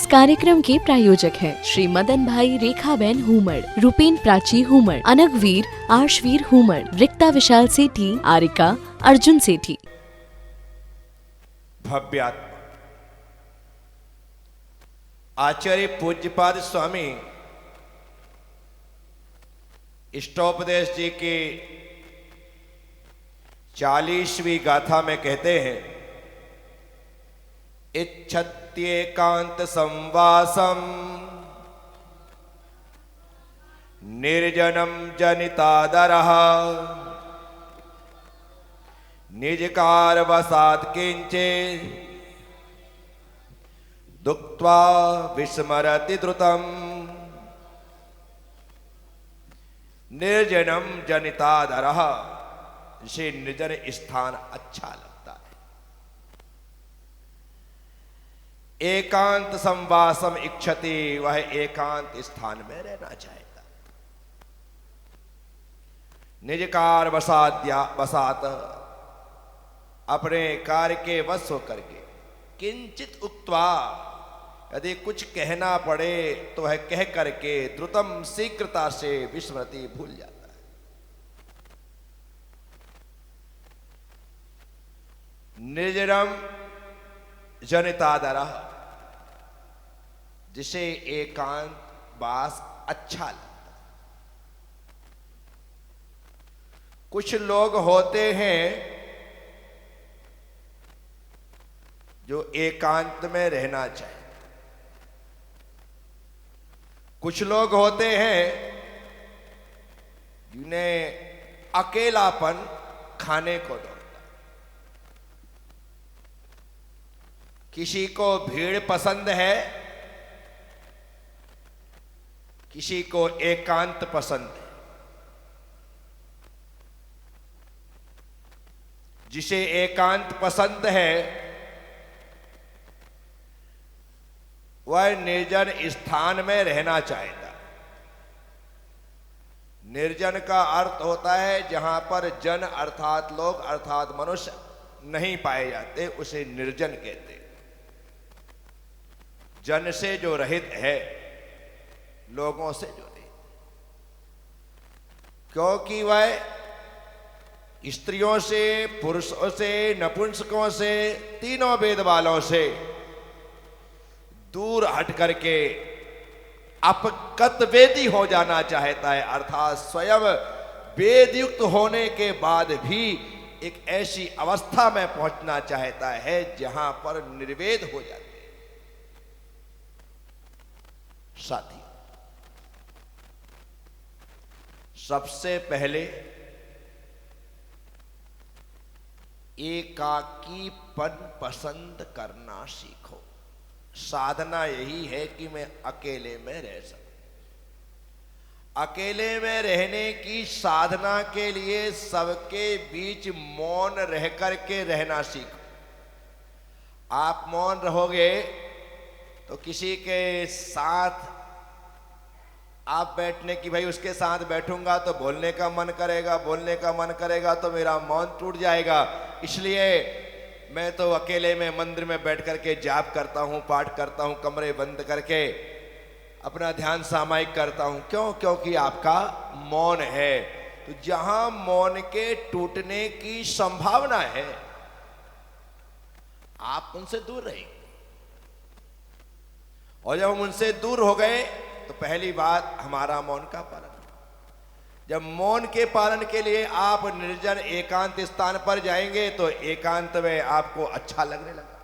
कार्यक्रम के प्रायोजक हैं श्री मदन भाई रेखाबेन हुमड़, रूपेन प्राची हुमड़, अनगवीर आर्शवीर हुमड़, रिक्ता विशाल सेठी, आरिका अर्जुन सेठी। भव्यात्मा आचार्य पूज्यपाद स्वामी इष्टोपदेश जी की 40वीं गाथा में कहते हैं, इच्छत्येकांत संवासम निर्जनम जनितादरः निजकार वसात किंचे दुक्त्वा विस्मरति द्रुतम। निर्जनम जनितादरः, जिसे निर्जन स्थान अच्छा लगता है। एकांत संवासम इच्छति, वह एकांत स्थान में रहना चाहेगा। निजकार वसात, अपने कार्य के वश होकर के, किंचित उक्त्वा, यदि कुछ कहना पड़े तो वह कह करके द्रुतम शीघ्रता से विस्मृति भूल जाता है। निर्जनम जनितादरः, जिसे एकांत वास अच्छा लगता है। कुछ लोग होते हैं जो एकांत में रहना चाहे, कुछ लोग होते हैं जिन्हें अकेलापन खाने को दौड़ता। किसी को भीड़ पसंद है, किसी को एकांत पसंद है। जिसे एकांत पसंद है वह निर्जन स्थान में रहना चाहेगा। निर्जन का अर्थ होता है जहां पर जन अर्थात लोग अर्थात मनुष्य नहीं पाए जाते, उसे निर्जन कहते। जन से जो रहित है, लोगों से जो रहित, क्योंकि वह स्त्रियों से, पुरुषों से, नपुंसकों से, तीनों वेद वालों से दूर हट करके अपगत वेदी हो जाना चाहता है, अर्थात स्वयं वेद युक्त होने के बाद भी एक ऐसी अवस्था में पहुंचना चाहता है जहां पर निर्वेद हो जाते। साथी, सबसे पहले एकाकीपन पसंद करना सीखो। साधना यही है कि मैं अकेले में रह सकूं। अकेले में रहने की साधना के लिए सबके बीच मौन रह करके रहना सीखो। आप मौन रहोगे तो किसी के साथ आप बैठने की, भाई उसके साथ बैठूंगा तो बोलने का मन करेगा, बोलने का मन करेगा तो मेरा मौन टूट जाएगा। इसलिए मैं तो अकेले में मंदिर में बैठ करके जाप करता हूँ, पाठ करता हूँ, कमरे बंद करके अपना ध्यान सामायिक करता हूँ। क्यों? क्योंकि आपका मौन है। तो जहां मौन के टूटने की संभावना है, आप उनसे दूर रहेंगे। और जब हम उनसे दूर हो गए तो पहली बात, हमारा मौन का पालन। जब मौन के पालन के लिए आप निर्जन एकांत स्थान पर जाएंगे तो एकांत में आपको अच्छा लगने लगा।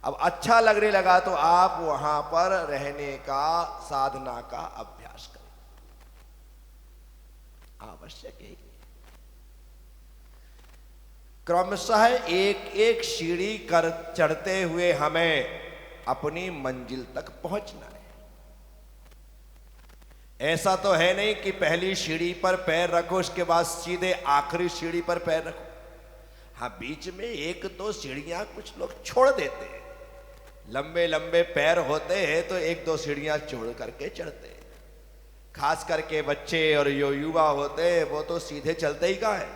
अब अच्छा लगने लगा तो आप वहां पर रहने का, साधना का अभ्यास करें। आवश्यक है। क्रमशः एक एक सीढ़ी कर चढ़ते हुए हमें अपनी मंजिल तक पहुंचना है। ऐसा तो है नहीं कि पहली सीढ़ी पर पैर रखो उसके बाद सीधे आखिरी सीढ़ी पर पैर रखो। हाँ, बीच में एक दो सीढ़ियां कुछ लोग छोड़ देते हैं। लंबे लंबे पैर होते हैं तो एक दो सीढ़ियां छोड़ करके चढ़ते हैं। खास करके बच्चे और जो युवा होते हैं वो तो सीधे चलते ही कहाँ है,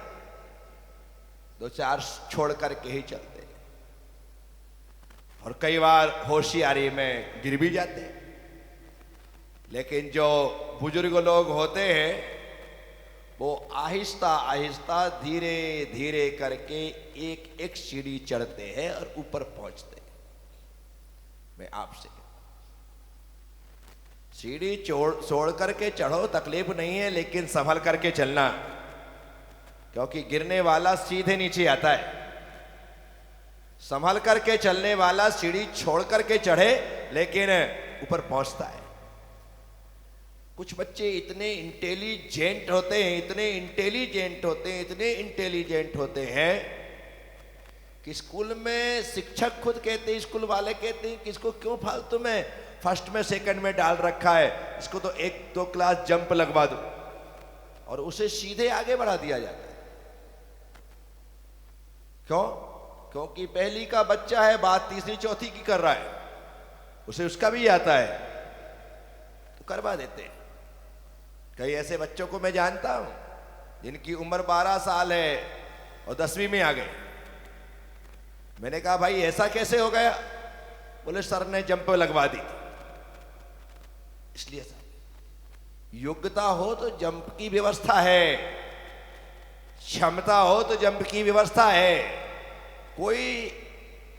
दो चार छोड़ करके ही चलते हैं। और कई बार होशियारी में गिर भी जाते हैं। लेकिन जो बुजुर्ग लोग होते हैं वो आहिस्ता आहिस्ता धीरे धीरे करके एक एक सीढ़ी चढ़ते हैं और ऊपर पहुंचते हैं। मैं आपसे सीढ़ी छोड़ करके चढ़ो, तकलीफ नहीं है, लेकिन संभल करके चलना, क्योंकि गिरने वाला सीधे नीचे आता है। संभल करके चलने वाला सीढ़ी छोड़ करके चढ़े लेकिन ऊपर पहुंचता है। कुछ बच्चे इतने इंटेलिजेंट होते हैं, इतने इंटेलिजेंट होते हैं, इतने इंटेलिजेंट होते हैं कि स्कूल में शिक्षक खुद कहते हैं, स्कूल वाले कहते हैं कि इसको क्यों फालतू में फर्स्ट में सेकंड में डाल रखा है, इसको तो 1-2 क्लास जंप लगवा दो, और उसे सीधे आगे बढ़ा दिया जाता है। क्यों? क्योंकि पहली का बच्चा है, बात तीसरी चौथी की कर रहा है, उसे उसका भी आता है तो करवा देते हैं। कई ऐसे बच्चों को मैं जानता हूं जिनकी उम्र 12 साल है और 10वीं में आ गए। मैंने कहा भाई ऐसा कैसे हो गया? बोले सर ने जंप लगवा दी। इसलिए सर योग्यता हो तो जंप की व्यवस्था है, क्षमता हो तो जंप की व्यवस्था है। कोई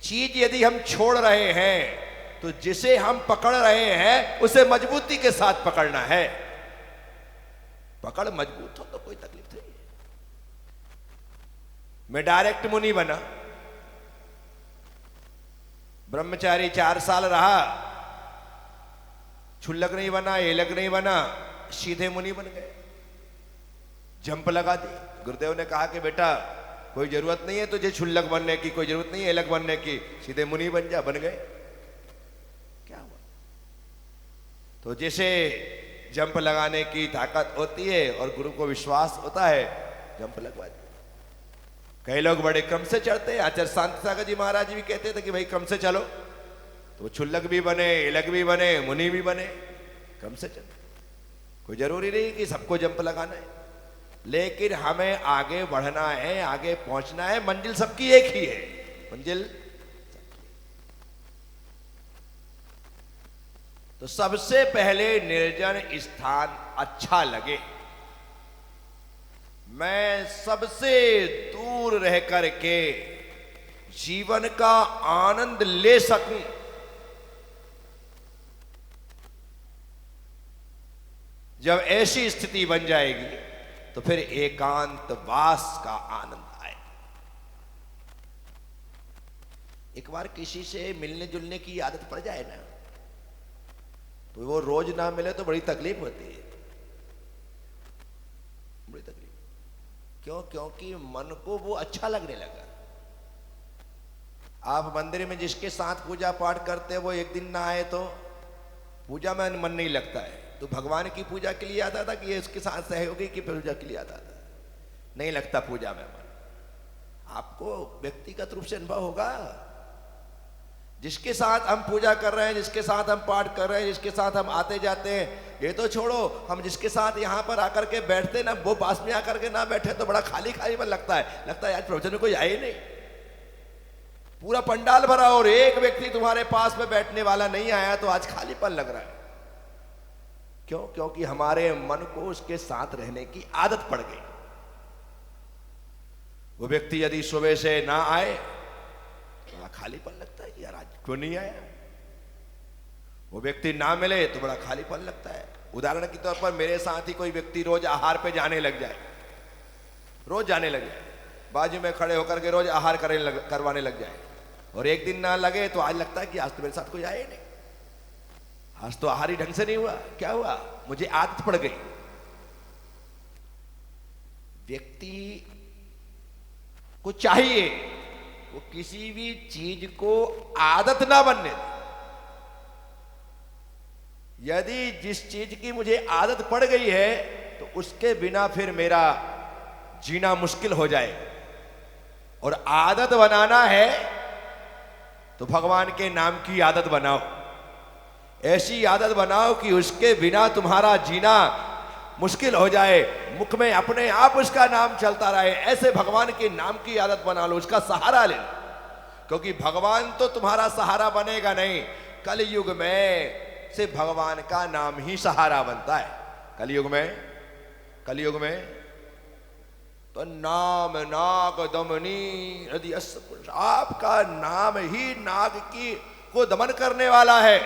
चीज यदि हम छोड़ रहे हैं तो जिसे हम पकड़ रहे हैं उसे मजबूती के साथ पकड़ना है। पकड़ मजबूत हो तो कोई तकलीफ नहीं है। मैं डायरेक्ट मुनि बना, ब्रह्मचारी 4 साल रहा, क्षुल्लक नहीं बना, एलक नहीं बना, सीधे मुनि बन गए। जंप लगा दी। गुरुदेव ने कहा कि बेटा कोई जरूरत नहीं है तुझे क्षुल्लक बनने की, कोई जरूरत नहीं है एलक बनने की, सीधे मुनि बन जा। बन गए। क्या हुआ? तो जैसे जंप लगाने की ताकत होती है और गुरु को विश्वास होता है, जंप लगवा दी। कई लोग बड़े कम से चढ़ते हैं। आचार्य शांति सागर जी महाराज भी कहते थे कि भाई कम से चलो, तो क्षुल्लक भी बने, एलक भी बने, मुनि भी बने। कम से चलो, कोई जरूरी नहीं कि सबको जंप लगाना है, लेकिन हमें आगे बढ़ना है, आगे पहुंचना है। मंजिल सबकी एक ही है, मंजिल। तो सबसे पहले निर्जन स्थान अच्छा लगे, मैं सबसे दूर रह करके जीवन का आनंद ले सकूं। जब ऐसी स्थिति बन जाएगी तो फिर एकांतवास का आनंद आए। एक बार किसी से मिलने जुलने की आदत पड़ जाए ना, तो वो रोज ना मिले तो बड़ी तकलीफ होती है, बड़ी तकलीफ। क्यों? क्योंकि मन को वो अच्छा लगने लगा। आप मंदिर में जिसके साथ पूजा पाठ करते हैं वो एक दिन ना आए तो पूजा में मन नहीं लगता है। तो भगवान की पूजा के लिए आता था कि ये उसके साथ सहयोगी की पूजा के लिए आता था, नहीं लगता पूजा में मन। आपको व्यक्तिगत रूप से अनुभव होगा। जिसके साथ हम पूजा कर रहे हैं, जिसके साथ हम पाठ कर रहे हैं, जिसके साथ हम आते जाते हैं, ये तो छोड़ो, हम जिसके साथ यहाँ पर आकर के बैठते ना, वो पास में आकर के ना बैठे तो बड़ा खाली खाली मन लगता है। लगता है आज प्रवचन में कोई आए नहीं, पूरा पंडाल भरा और एक व्यक्ति तुम्हारे पास में बैठने वाला नहीं आया तो आज खालीपन लग रहा है। क्यों? क्योंकि हमारे मन को उसके साथ रहने की आदत पड़ गई। वो व्यक्ति यदि सुबह से ना आए तो बड़ा खालीपन लगता है, यार आज क्यों नहीं आया। वो व्यक्ति ना मिले तो बड़ा खालीपन लगता है। उदाहरण के तौर पर मेरे साथ ही कोई व्यक्ति रोज आहार पे जाने लग जाए, रोज जाने लग जाए, बाजू में खड़े होकर के रोज आहार करवाने लग जाए, और एक दिन ना लगे तो आज लगता है कि आज तो मेरे साथ कोई आए नहीं, आज तो आहार ही ढंग से नहीं हुआ। क्या हुआ? मुझे आदत पड़ गई। व्यक्ति को चाहिए वो किसी भी चीज को आदत ना बनने दे। यदि जिस चीज की मुझे आदत पड़ गई है तो उसके बिना फिर मेरा जीना मुश्किल हो जाए। और आदत बनाना है तो भगवान के नाम की आदत बनाओ, ऐसी आदत बनाओ कि उसके बिना तुम्हारा जीना मुश्किल हो जाए, मुख में अपने आप उसका नाम चलता रहे। ऐसे भगवान के नाम की आदत बना लो, उसका सहारा ले लो। क्योंकि भगवान तो तुम्हारा सहारा बनेगा नहीं, कलयुग में सिर्फ भगवान का नाम ही सहारा बनता है। कलयुग में तो नाम नाग दमनी यदि आपका नाम ही नाग की को दमन करने वाला है।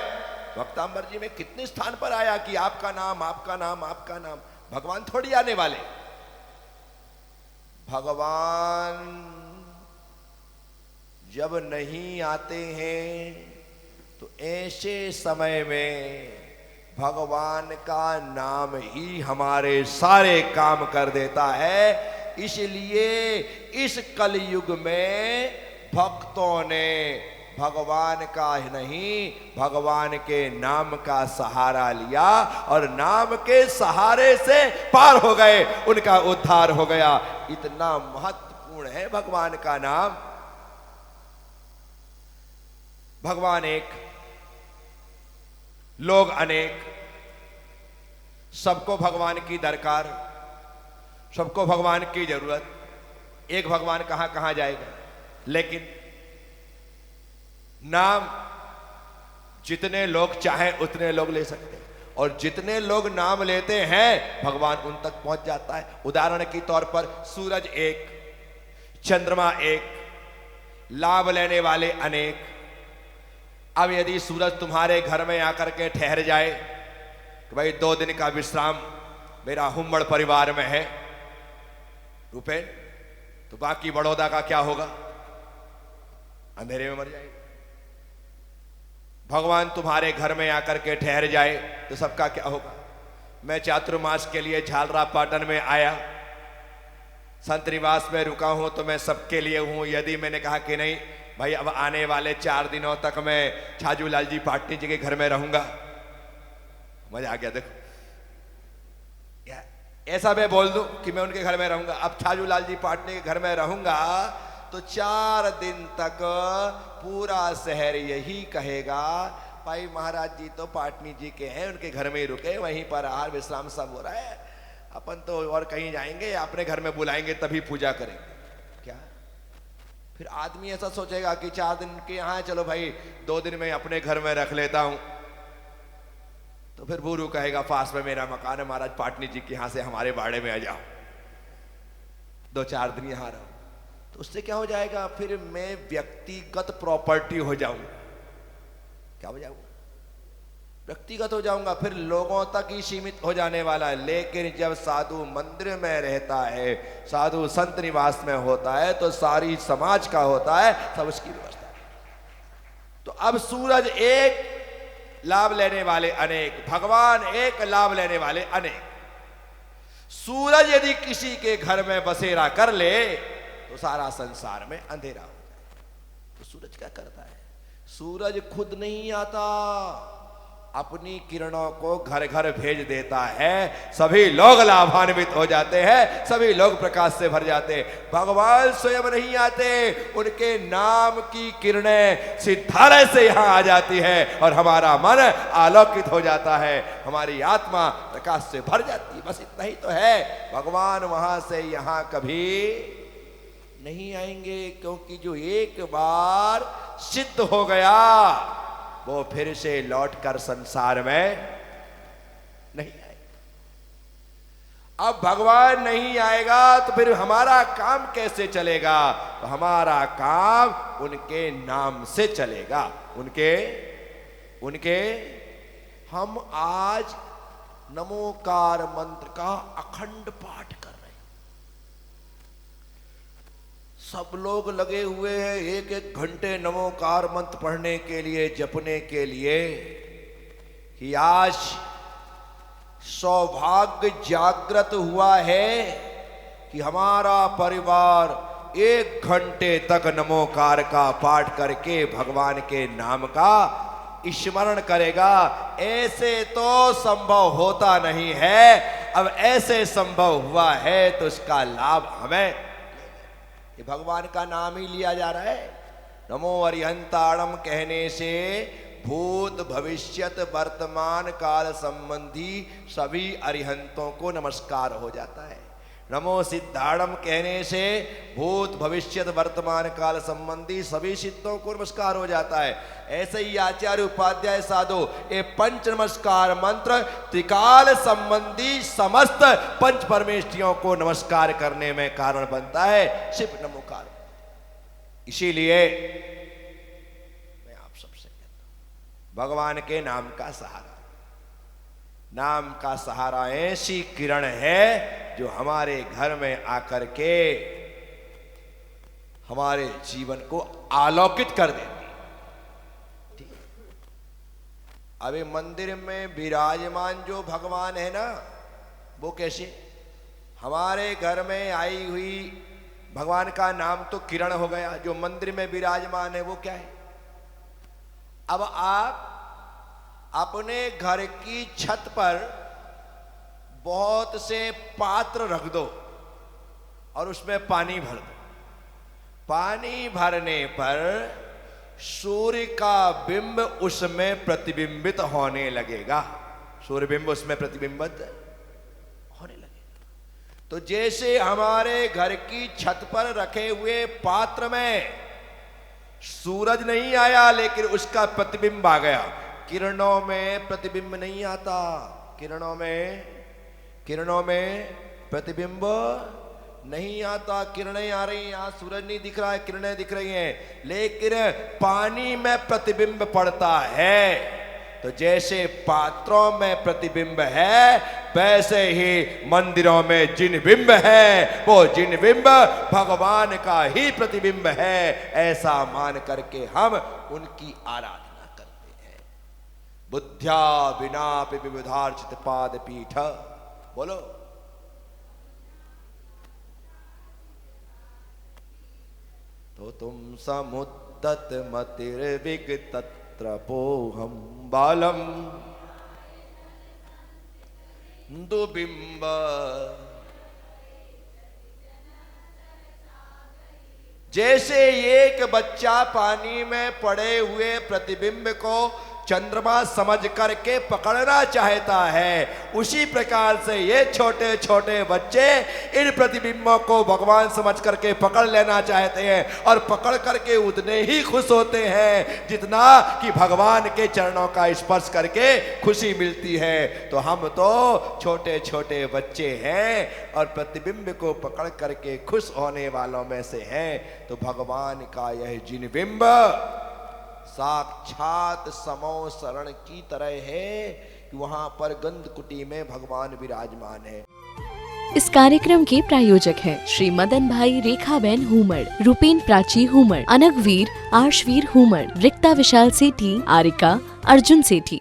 भक्तांबर जी में कितने स्थान पर आया कि आपका नाम, आपका नाम, आपका नाम। भगवान थोड़ी आने वाले, भगवान जब नहीं आते हैं तो ऐसे समय में भगवान का नाम ही हमारे सारे काम कर देता है। इसलिए इस कलयुग में भक्तों ने भगवान का नहीं, भगवान के नाम का सहारा लिया और नाम के सहारे से पार हो गए, उनका उद्धार हो गया। इतना महत्वपूर्ण है भगवान का नाम। भगवान एक, लोग अनेक, सबको भगवान की दरकार, सबको भगवान की जरूरत। एक भगवान कहां कहां जाएगा, लेकिन नाम जितने लोग चाहें उतने लोग ले सकते हैं, और जितने लोग नाम लेते हैं भगवान उन तक पहुंच जाता है। उदाहरण के तौर पर सूरज एक, चंद्रमा एक, लाभ लेने वाले अनेक। अब यदि सूरज तुम्हारे घर में आकर के ठहर जाए कि भाई 2 दिन का विश्राम मेरा हुम्मड़ परिवार में है रुपए, तो बाकी बड़ौदा का क्या होगा, अंधेरे में मर जाएगा। भगवान तुम्हारे घर में आकर के ठहर जाए तो सबका क्या होगा। मैं चातुर्मास के लिए झालरापाटन में आया, संत निवास में रुका हूं तो मैं सबके लिए हूं। यदि मैंने कहा कि नहीं भाई अब आने वाले 4 दिनों तक मैं छाजूलाल जी पाटनी जी के घर में रहूंगा, मजा आ गया। देखो ऐसा मैं बोल दूं कि मैं उनके घर में रहूंगा, अब छाजूलाल जी पाटनी के घर में रहूंगा तो 4 दिन तक पूरा शहर यही कहेगा भाई महाराज जी तो पाटनी जी के हैं, उनके घर में ही रुके, वहीं पर आहार विश्राम सब हो रहा है, अपन तो और कहीं जाएंगे, अपने घर में बुलाएंगे तभी पूजा करेंगे। क्या फिर आदमी ऐसा सोचेगा कि 4 दिन के यहाँ, चलो भाई 2 दिन में अपने घर में रख लेता हूं, तो फिर बूरू कहेगा पास में मेरा मकान है महाराज, पाटनी जी के यहां से हमारे बाड़े में आ जाओ, 2-4 दिन यहां रहो। तो उससे क्या हो जाएगा, फिर मैं व्यक्तिगत प्रॉपर्टी हो जाऊंगा। क्या हो जाऊंगा, व्यक्तिगत हो जाऊंगा, फिर लोगों तक ही सीमित हो जाने वाला है। लेकिन जब साधु मंदिर में रहता है, साधु संत निवास में होता है, तो सारी समाज का होता है, सब उसकी व्यवस्था है। तो अब सूरज एक, लाभ लेने वाले अनेक, भगवान एक, लाभ लेने वाले अनेक। सूरज यदि किसी के घर में बसेरा कर ले तो सारा संसार में अंधेरा हो जाए। तो सूरज क्या करता है, सूरज खुद नहीं आता, अपनी किरणों को घर घर भेज देता है, सभी लोग लाभान्वित हो जाते हैं, सभी लोग प्रकाश से भर जाते हैं। भगवान स्वयं नहीं आते, उनके नाम की किरणें सितारे से यहां आ जाती है और हमारा मन आलोकित हो जाता है, हमारी आत्मा प्रकाश से भर जाती है। बस इतना ही तो है, भगवान वहां से यहां कभी नहीं आएंगे, क्योंकि जो एक बार सिद्ध हो गया वो फिर से लौटकर संसार में नहीं आएगा। अब भगवान नहीं आएगा तो फिर हमारा काम कैसे चलेगा, तो हमारा काम उनके नाम से चलेगा। उनके हम आज नमोकार मंत्र का अखंड पाठ कर रहे हैं, सब लोग लगे हुए हैं 1-1 घंटे नमोकार मंत्र पढ़ने के लिए, जपने के लिए, कि आज सौभाग्य जागृत हुआ है कि हमारा परिवार 1 घंटे तक नमोकार का पाठ करके भगवान के नाम का स्मरण करेगा। ऐसे तो संभव होता नहीं है, अब ऐसे संभव हुआ है तो इसका लाभ हमें, ये भगवान का नाम ही लिया जा रहा है। नमो अरिहंताणम कहने से भूत भविष्यत वर्तमान काल संबंधी सभी अरिहंतों को नमस्कार हो जाता है। नमो सिद्धाणम कहने से भूत भविष्यत वर्तमान काल संबंधी सभी सिद्धों को नमस्कार हो जाता है। ऐसे ही आचार्य उपाध्याय साधो ये पंच नमस्कार मंत्र त्रिकाल संबंधी समस्त पंच परमेष्ठियों को नमस्कार करने में कारण बनता है। सिर्फ नमोकार। इसीलिए मैं आप सबसे कहता हूं, भगवान के नाम का सहारा, नाम का सहारा ऐसी किरण है जो हमारे घर में आकर के हमारे जीवन को आलोकित कर देती है। ठीक। अभी मंदिर में विराजमान जो भगवान है ना, वो कैसे? हमारे घर में आई हुई भगवान का नाम तो किरण हो गया। जो मंदिर में विराजमान है वो क्या है? अब आप अपने घर की छत पर बहुत से पात्र रख दो और उसमें पानी भर दो। पानी भरने पर सूर्य का बिंब उसमें प्रतिबिंबित होने लगेगा। सूर्य बिंब उसमें प्रतिबिंबित होने लगेगा। तो जैसे हमारे घर की छत पर रखे हुए पात्र में सूरज नहीं आया लेकिन उसका प्रतिबिंब आ गया। किरणों में प्रतिबिंब नहीं आता, किरणों में प्रतिबिंब नहीं आता। किरणें आ रही हैं, यहां सूरज नहीं दिख रहा है, किरणें दिख रही हैं, लेकिन पानी में प्रतिबिंब पड़ता है। तो जैसे पात्रों में प्रतिबिंब है वैसे ही मंदिरों में जिन बिंब है वो जिन बिंब भगवान का ही प्रतिबिंब है। ऐसा मान करके हम उनकी आराधना करते हैं। बुद्ध्या विनापि विविधार्चित पाद पीठ। बोलो। तो तुम समुद्दत मतिर्विगतत्रपोहम बालम दुबिंब। जैसे एक बच्चा पानी में पड़े हुए प्रतिबिंब को चंद्रमा समझ करके पकड़ना चाहता है, उसी प्रकार से ये छोटे छोटे बच्चे इन प्रतिबिंबों को भगवान समझ करके पकड़ लेना चाहते हैं और पकड़ करके उतने ही खुश होते हैं जितना कि भगवान के चरणों का स्पर्श करके खुशी मिलती है। तो हम तो छोटे छोटे बच्चे हैं और प्रतिबिंब को पकड़ करके खुश होने वालों में से हैं। तो भगवान का यह जिन बिंब साक्षात समो शरण की तरह है कि वहां पर गंध कुटी में भगवान विराजमान है। इस कार्यक्रम के प्रायोजक हैं श्री मदन भाई रेखाबेन हुमड़, रूपेन प्राची हुमड़, अनगवीर आर्शवीर हुमड़, रिक्ता विशाल सेठी, आरिका अर्जुन सेठी।